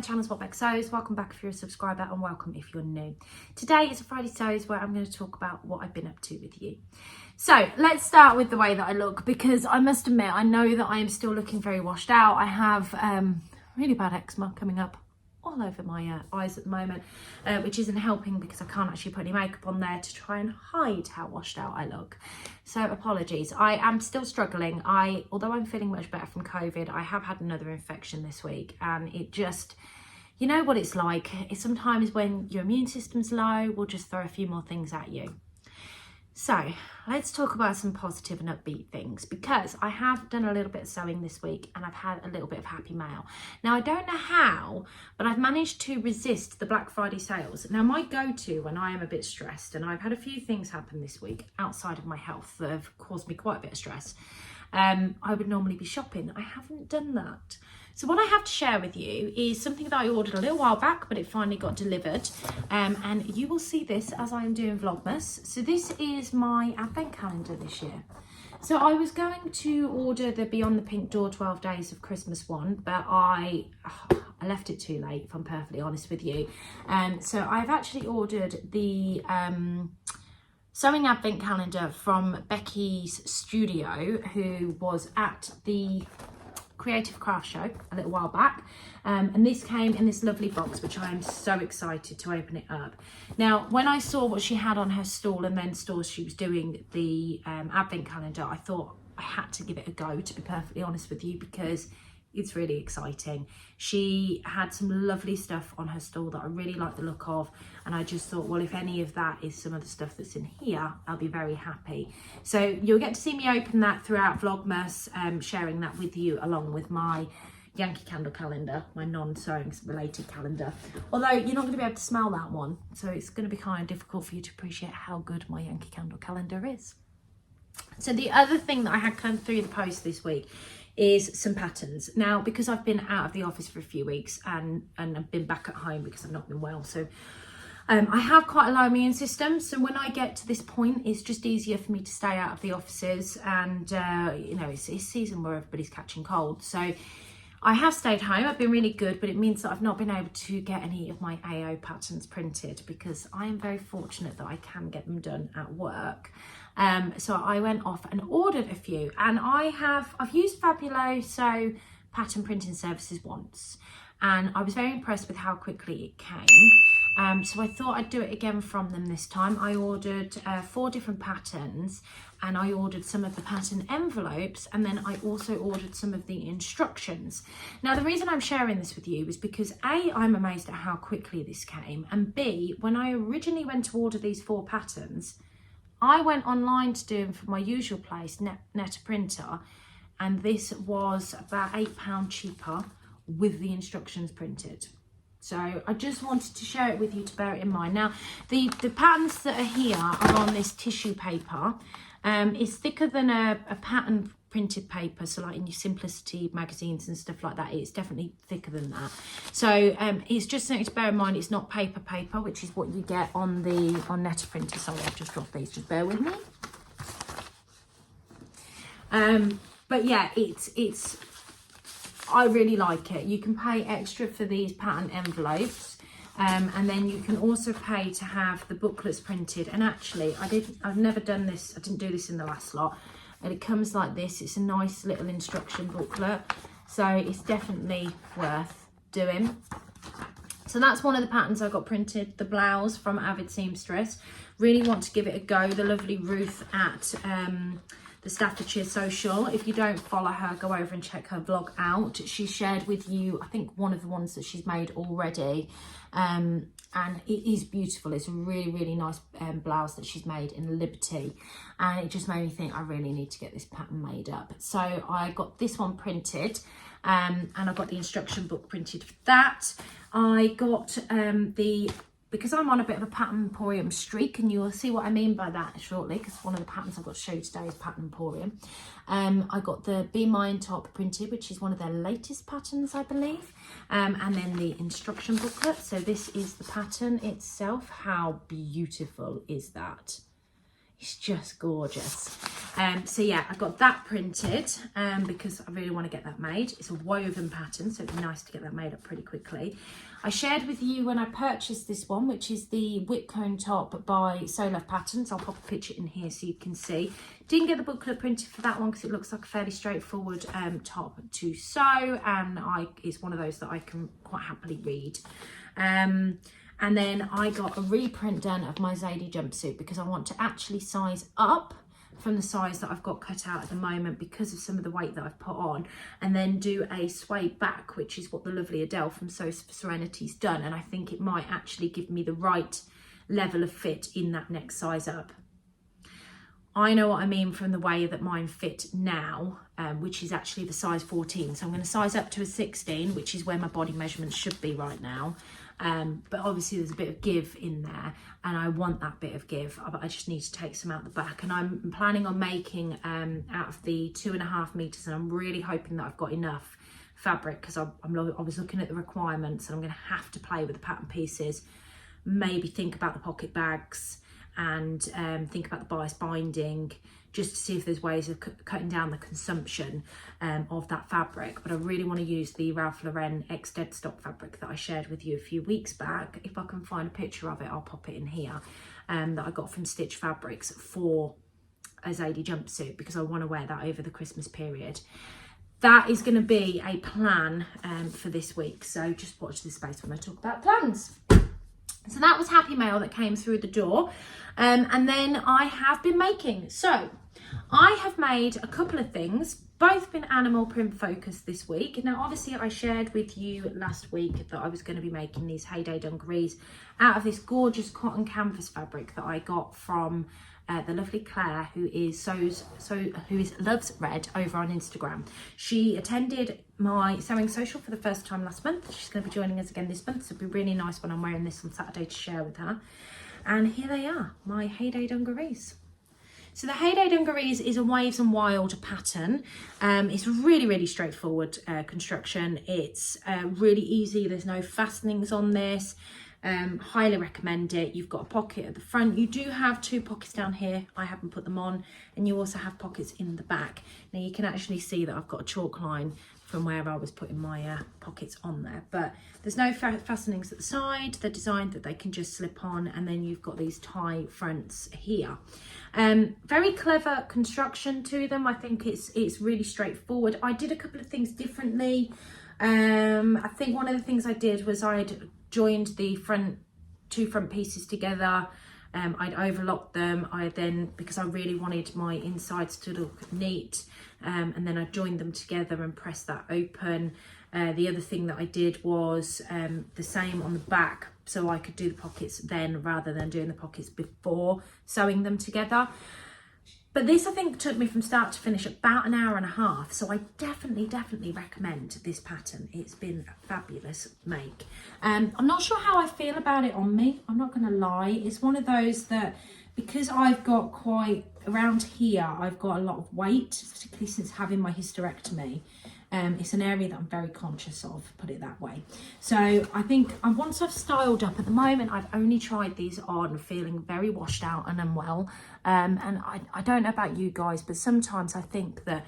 channel is Becky Sews. Welcome back if you're a subscriber and welcome if you're new. Today is a Friday Sews where I'm going to talk about what I've been up to with you. So let's start with the way that I look, because I must admit I know that I am still looking very washed out. I have really bad eczema coming up all over my eyes at the moment, which isn't helping because I can't actually put any makeup on there to try and hide how washed out I look. So apologies. I am still struggling. Although I'm feeling much better from COVID, I have had another infection this week, and it just, you know what it's like. It's sometimes when your immune system's low, we'll just throw a few more things at you. So let's talk about some positive and upbeat things, because I have done a little bit of sewing this week and I've had a little bit of happy mail. Now, I don't know how, but I've managed to resist the Black Friday sales. Now, my go-to when I am a bit stressed, and I've had a few things happen this week outside of my health that have caused me quite a bit of stress, I would normally be shopping. I haven't done that. So what I have to share with you is something that I ordered a little while back, but it finally got delivered. And you will see this as I am doing vlogmas. So this is my advent calendar this year. So I was going to order the Beyond the Pink Door 12 Days of Christmas one, but I left it too late, if I'm perfectly honest with you. So I've actually ordered the sewing advent calendar from Becky's studio, who was at the Creative Craft Show a little while back, and this came in this lovely box, which I am so excited to open it up. Now, when I saw what she had on her stall and then stores she was doing the advent calendar, I thought I had to give it a go, to be perfectly honest with you, because it's really exciting. She had some lovely stuff on her stall that I really like the look of, and I just thought, well, if any of that is some of the stuff that's in here, I'll be very happy. So you'll get to see me open that throughout Vlogmas, sharing that with you along with my Yankee Candle calendar, my non-sewing related calendar. Although you're not going to be able to smell that one, so it's going to be kind of difficult for you to appreciate how good my Yankee Candle calendar is. So the other thing that I had come through the post this week is some patterns. Now, because I've been out of the office for a few weeks and I've been back at home because I've not been well, so I have quite a low immune system. So when I get to this point, it's just easier for me to stay out of the offices, and you know, it's season where everybody's catching cold. So I have stayed home. I've been really good, but it means that I've not been able to get any of my AO patterns printed, because I am very fortunate that I can get them done at work. So I went off and ordered a few, and I've used Fabuloso pattern printing services once, and I was very impressed with how quickly it came. So I thought I'd do it again from them this time. I ordered 4 different patterns, and I ordered some of the pattern envelopes, and then I also ordered some of the instructions. Now, the reason I'm sharing this with you is because A, I'm amazed at how quickly this came, and B, when I originally went to order these 4 patterns, I went online to do them from my usual place, Net Printer, and this was about £8 cheaper with the instructions printed. So I just wanted to share it with you to bear it in mind. Now, the patterns that are here are on this tissue paper. It's thicker than a pattern printed paper, so like in your Simplicity magazines and stuff like that, it's definitely thicker than that. So it's just something to bear in mind. It's not paper, which is what you get on Net Printer. Sorry, I've just dropped these, just bear with me. But yeah, it's I really like it. You can pay extra for these pattern envelopes, and then you can also pay to have the booklets printed. And actually, I've never done this. I didn't do this in the last lot. And it comes like this. It's a nice little instruction booklet, so it's definitely worth doing. So that's one of the patterns I got printed, the blouse from Avid Seamstress. Really want to give it a go. The lovely Ruth at the Staffordshire Social. If you don't follow her, go over and check her vlog out. She shared with you, I think, one of the ones that she's made already. And it is beautiful. It's a really, really nice blouse that she's made in Liberty. And it just made me think I really need to get this pattern made up. So I got this one printed, and I got the instruction book printed for that. I got because I'm on a bit of a pattern Emporium streak, and you'll see what I mean by that shortly, because one of the patterns I've got to show you today is pattern Emporium. I got the Be Mine top printed, which is one of their latest patterns, I believe, and then the instruction booklet. So this is the pattern itself. How beautiful is that? It's just gorgeous. So yeah, I got that printed because I really want to get that made. It's a woven pattern, so it'd be nice to get that made up pretty quickly. I shared with you when I purchased this one, which is the whip cone top by So Love Patterns. I'll pop a picture in here so you can see. Didn't get the booklet printed for that one because it looks like a fairly straightforward top to sew, and it's one of those that I can quite happily read. And then I got a reprint done of my Zadie jumpsuit because I want to actually size up from the size that I've got cut out at the moment because of some of the weight that I've put on, and then do a suede back, which is what the lovely Adele from Sews for Serenity's done, and I think it might actually give me the right level of fit in that next size up. I know what I mean from the way that mine fit now, which is actually the size 14. So I'm going to size up to a 16, which is where my body measurements should be right now. But obviously there's a bit of give in there, and I want that bit of give, but I just need to take some out the back. And I'm planning on making out of the 2.5 meters, and I'm really hoping that I've got enough fabric because I was looking at the requirements, and I'm going to have to play with the pattern pieces, maybe think about the pocket bags, and think about the bias binding, just to see if there's ways of cutting down the consumption of that fabric. But I really want to use the Ralph Lauren X Dead Stock fabric that I shared with you a few weeks back. If I can find a picture of it, I'll pop it in here, that I got from Stitch Fabrics for a Zadie jumpsuit, because I want to wear that over the Christmas period. That is going to be a plan for this week, so just watch this space when I talk about plans. So that was Happy Mail that came through the door. And then I have been making. So I have made a couple of things, both been animal print focused this week. Now, obviously I shared with you last week that I was going to be making these Heyday Dungarees out of this gorgeous cotton canvas fabric that I got from the lovely Claire, who loves red over on Instagram. She attended my sewing social for the first time last month. She's going to be joining us again this month, so it'll be really nice when I'm wearing this on Saturday to share with her. And here they are, my Heyday Dungarees. So the Heyday Dungarees is a Waves and Wild pattern. It's really straightforward construction. It's really easy. There's no fastenings on this. Highly recommend it. You've got a pocket at the front. You do have 2 pockets down here. I haven't put them on. And you also have pockets in the back. Now you can actually see that I've got a chalk line from where I was putting my pockets on there. But there's no fastenings at the side. They're designed that they can just slip on. And then you've got these tie fronts here. Very clever construction to them. I think it's really straightforward. I did a couple of things differently. I think one of the things I did was I'd joined the 2 front pieces together. I'd overlocked them. I then, because I really wanted my insides to look neat, and then I joined them together and pressed that open. The other thing that I did was the same on the back, so I could do the pockets then rather than doing the pockets before sewing them together. But this, I think, took me from start to finish about 1.5 hours. So I definitely recommend this pattern. It's been a fabulous make. I'm not sure how I feel about it on me. I'm not going to lie. It's one of those that, because I've got quite, around here, I've got a lot of weight, particularly since having my hysterectomy. It's an area that I'm very conscious of, put it that way. So I think once I've styled up, at the moment I've only tried these on feeling very washed out and unwell, and I don't know about you guys, but sometimes I think that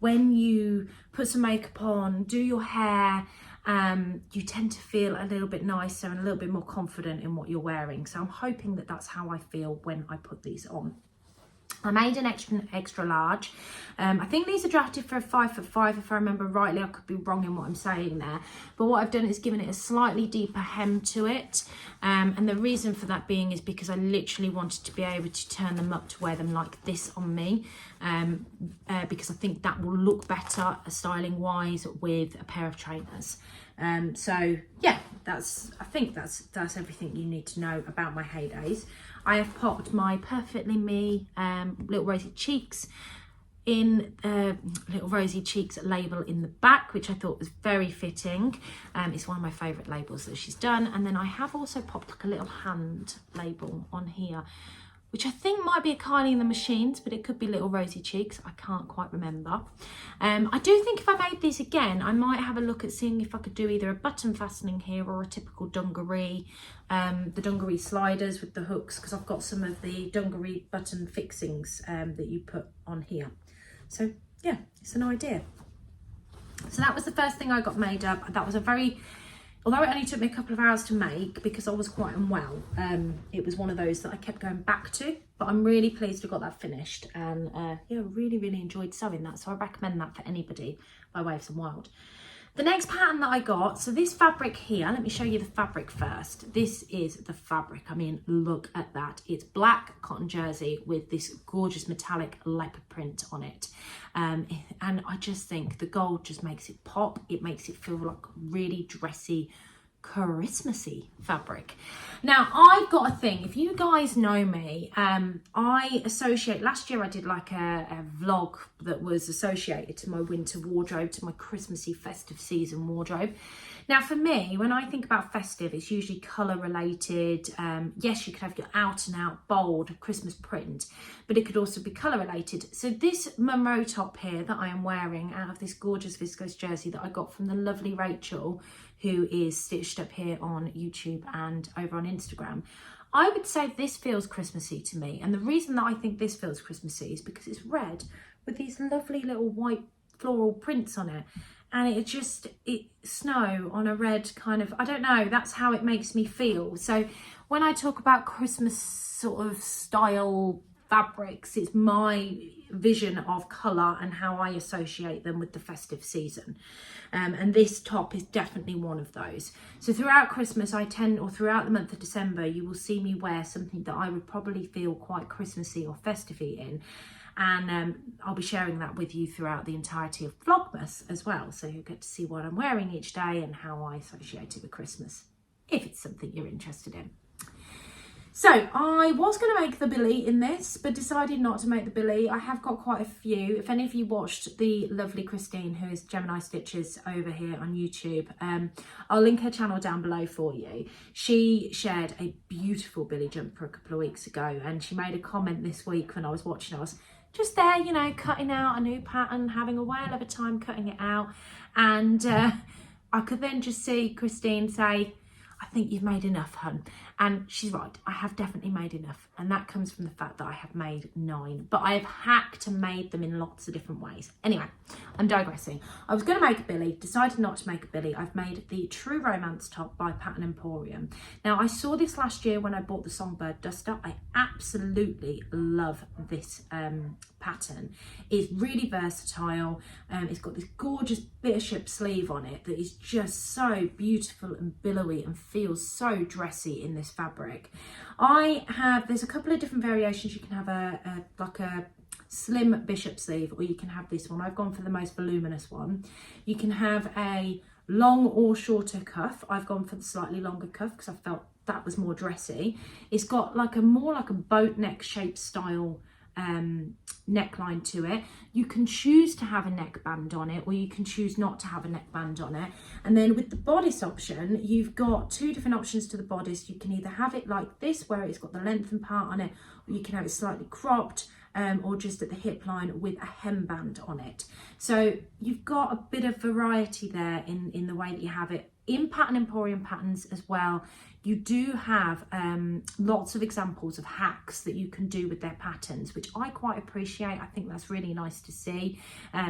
when you put some makeup on, do your hair, you tend to feel a little bit nicer and a little bit more confident in what you're wearing. So I'm hoping that that's how I feel when I put these on. I made an extra large. I think these are drafted for a 5'5", if I remember rightly. I could be wrong in what I'm saying there. But what I've done is given it a slightly deeper hem to it. And the reason for that being is because I literally wanted to be able to turn them up to wear them like this on me. Because I think that will look better styling wise with a pair of trainers. So yeah, I think that's everything you need to know about my Heydays. I have popped my Perfectly Me Little Rosy Cheeks in Little Rosy Cheeks label in the back, which I thought was very fitting. It's one of my favourite labels that she's done. And then I have also popped like a little hand label on here, which I think might be a Kylie in the Machines, but it could be Little Rosy Cheeks. I can't quite remember. I do think if I made these again, I might have a look at seeing if I could do either a button fastening here or a typical dungaree, the dungaree sliders with the hooks, because I've got some of the dungaree button fixings that you put on here. So yeah, it's an idea. So that was the first thing I got made up. That was a very, although it only took me a couple of hours to make because I was quite unwell, it was one of those that I kept going back to, but I'm really pleased I got that finished, and yeah, really enjoyed sewing that, so I recommend that for anybody by way of some wild. The next pattern that I got, so this fabric here, let me show you the fabric first. This is the fabric. I mean, look at that. It's black cotton jersey with this gorgeous metallic leopard print on it. And I just think the gold just makes it pop. It makes it feel like really dressy, Christmassy fabric. Now, I've got a thing, if you guys know me, I associate, last year I did like a vlog that was associated to my winter wardrobe, to my Christmassy festive season wardrobe. Now for me, when I think about festive, it's usually colour related. Yes, you could have your out and out bold Christmas print, but it could also be colour related. So this Monroe top here that I am wearing out of this gorgeous viscose jersey that I got from the lovely Rachel, who is stitched up here on YouTube and over on Instagram, I would say this feels Christmassy to me. And the reason that I think this feels Christmassy is because it's red with these lovely little white floral prints on it. And it's snow on a red kind of, I don't know, that's how it makes me feel. So when I talk about Christmas sort of style fabrics, it's my vision of colour and how I associate them with the festive season. And this top is definitely one of those. So throughout Christmas, or throughout the month of December, you will see me wear something that I would probably feel quite Christmassy or festive-y in. And I'll be sharing that with you throughout the entirety of Vlogmas as well. So you'll get to see what I'm wearing each day and how I associate it with Christmas, if it's something you're interested in. So I was going to make the Billy in this, but decided not to make the Billy. I have got quite a few. If any of you watched the lovely Christine, who is Gemini Stitches over here on YouTube, I'll link her channel down below for you. She shared a beautiful Billy jumper a couple of weeks ago, and she made a comment this week when I was watching. I was just there, you know, cutting out a new pattern, having a whale of a time cutting it out. And I could then just see Christine say, "I think you've made enough, hun." And she's right, I have definitely made enough. And that comes from the fact that I have made 9, but I have hacked and made them in lots of different ways. Anyway, I'm digressing. I was going to make a Billy, decided not to make a Billy. I've made the True Romance top by Pattern Emporium. Now, I saw this last year when I bought the Songbird Duster. I absolutely love this pattern. It's really versatile. It's got this gorgeous bishop sleeve on it that is just so beautiful and billowy and feels so dressy in this fabric. There's a couple of different variations. You can have like a slim bishop sleeve, or you can have this one. I've gone for the most voluminous one. You can have a long or shorter cuff. I've gone for the slightly longer cuff because I felt that was more dressy. It's got like more like a boat neck shape style neckline to it. You can choose to have a neckband on it, or you can choose not to have a neckband on it. And then with the bodice option, you've got 2 different options to the bodice. You can either have it like this, where it's got the lengthened part on it, or you can have it slightly cropped, or just at the hip line with a hemband on it. So you've got a bit of variety there in the way that you have it. In Pattern Emporium patterns as well, you do have lots of examples of hacks that you can do with their patterns, which I quite appreciate. I think that's really nice to see.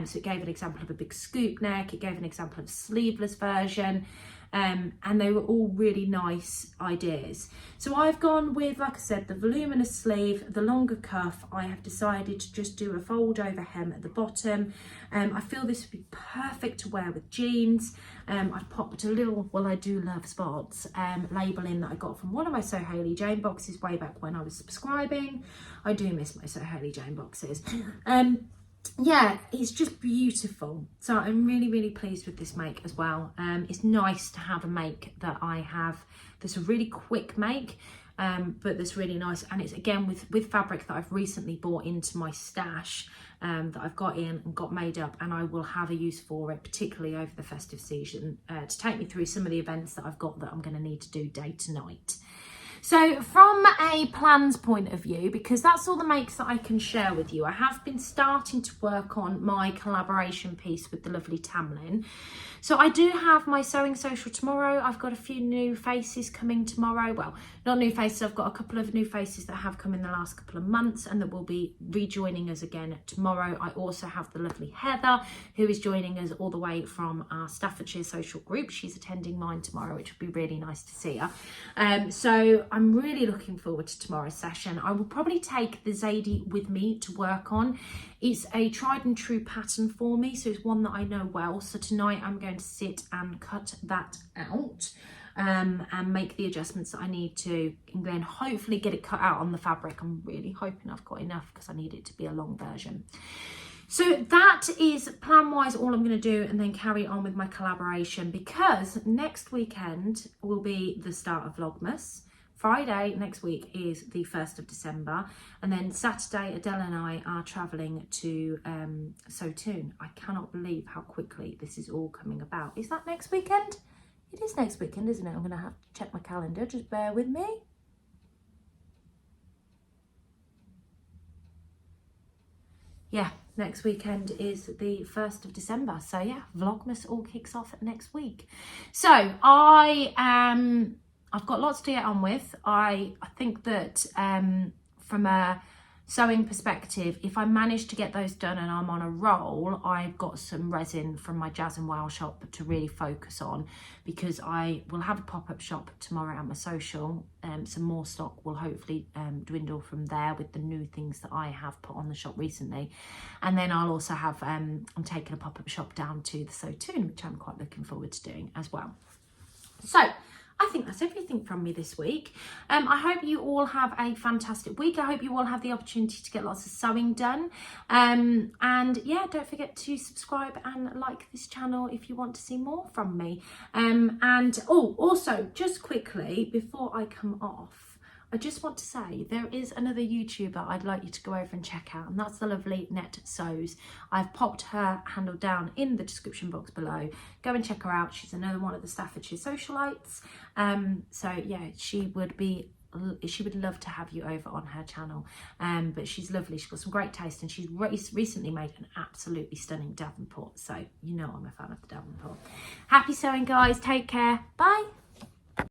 So it gave an example of a big scoop neck, it gave an example of a sleeveless version, and they were all really nice ideas. So I've gone with, like I said, the voluminous sleeve, the longer cuff. I have decided to just do a fold over hem at the bottom. I feel this would be perfect to wear with jeans. I've popped a little, well, I do love spots, label in that I got from one of my So Hayley Jane boxes way back when I was subscribing. I do miss my So Hayley Jane boxes. Yeah, it's just beautiful. So I'm really pleased with this make as well. It's nice to have a make that I have that's a really quick make, but that's really nice. And it's again with fabric that I've recently bought into my stash, that I've got in and got made up, and I will have a use for it, particularly over the festive season, to take me through some of the events that I've got that I'm going to need to do day to night. So from a plans point of view, because that's all the makes that I can share with you, I have been starting to work on my collaboration piece with the lovely Tamlin. So I do have my sewing social tomorrow. I've got a few new faces coming tomorrow. Well, not new faces, I've got a couple of new faces that have come in the last couple of months and that will be rejoining us again tomorrow. I also have the lovely Heather, who is joining us all the way from our Staffordshire social group. She's attending mine tomorrow, which will be really nice to see her. So I'm really looking forward to tomorrow's session. I will probably take the Zadie with me to work on. It's a tried and true pattern for me, so it's one that I know well. So tonight I'm going to sit and cut that out and make the adjustments that I need to, and then hopefully get it cut out on the fabric. I'm really hoping I've got enough because I need it to be a long version. So that is plan-wise all I'm going to do, and then carry on with my collaboration, because next weekend will be the start of Vlogmas. Friday next week is the 1st of December, and then Saturday Adele and I are travelling to Sewtoon. I cannot believe how quickly this is all coming about. Is that next weekend? It is next weekend, isn't it? I'm going to have to check my calendar, just bear with me. Yeah, next weekend is the 1st of December. So yeah, Vlogmas all kicks off next week. So I've got lots to get on with. I think that from a sewing perspective, if I manage to get those done and I'm on a roll, I've got some resin from my Jazz and Wow shop to really focus on, because I will have a pop-up shop tomorrow at my social. Some more stock will hopefully dwindle from there with the new things that I have put on the shop recently. And then I'll also have, I'm taking a pop-up shop down to the Sewtoon, which I'm quite looking forward to doing as well. So I think that's everything from me this week. I hope you all have a fantastic week. I hope you all have the opportunity to get lots of sewing done. And yeah, don't forget to subscribe and like this channel if you want to see more from me. Also, just quickly, before I come off, I just want to say there is another YouTuber I'd like you to go over and check out, and that's the lovely Netsews. I've popped her handle down in the description box below. Go and check her out. She's another one of the Staffordshire socialites. So yeah, she would love to have you over on her channel. But she's lovely. She's got some great taste, and she's recently made an absolutely stunning Davenport. So you know I'm a fan of the Davenport. Happy sewing, guys. Take care. Bye.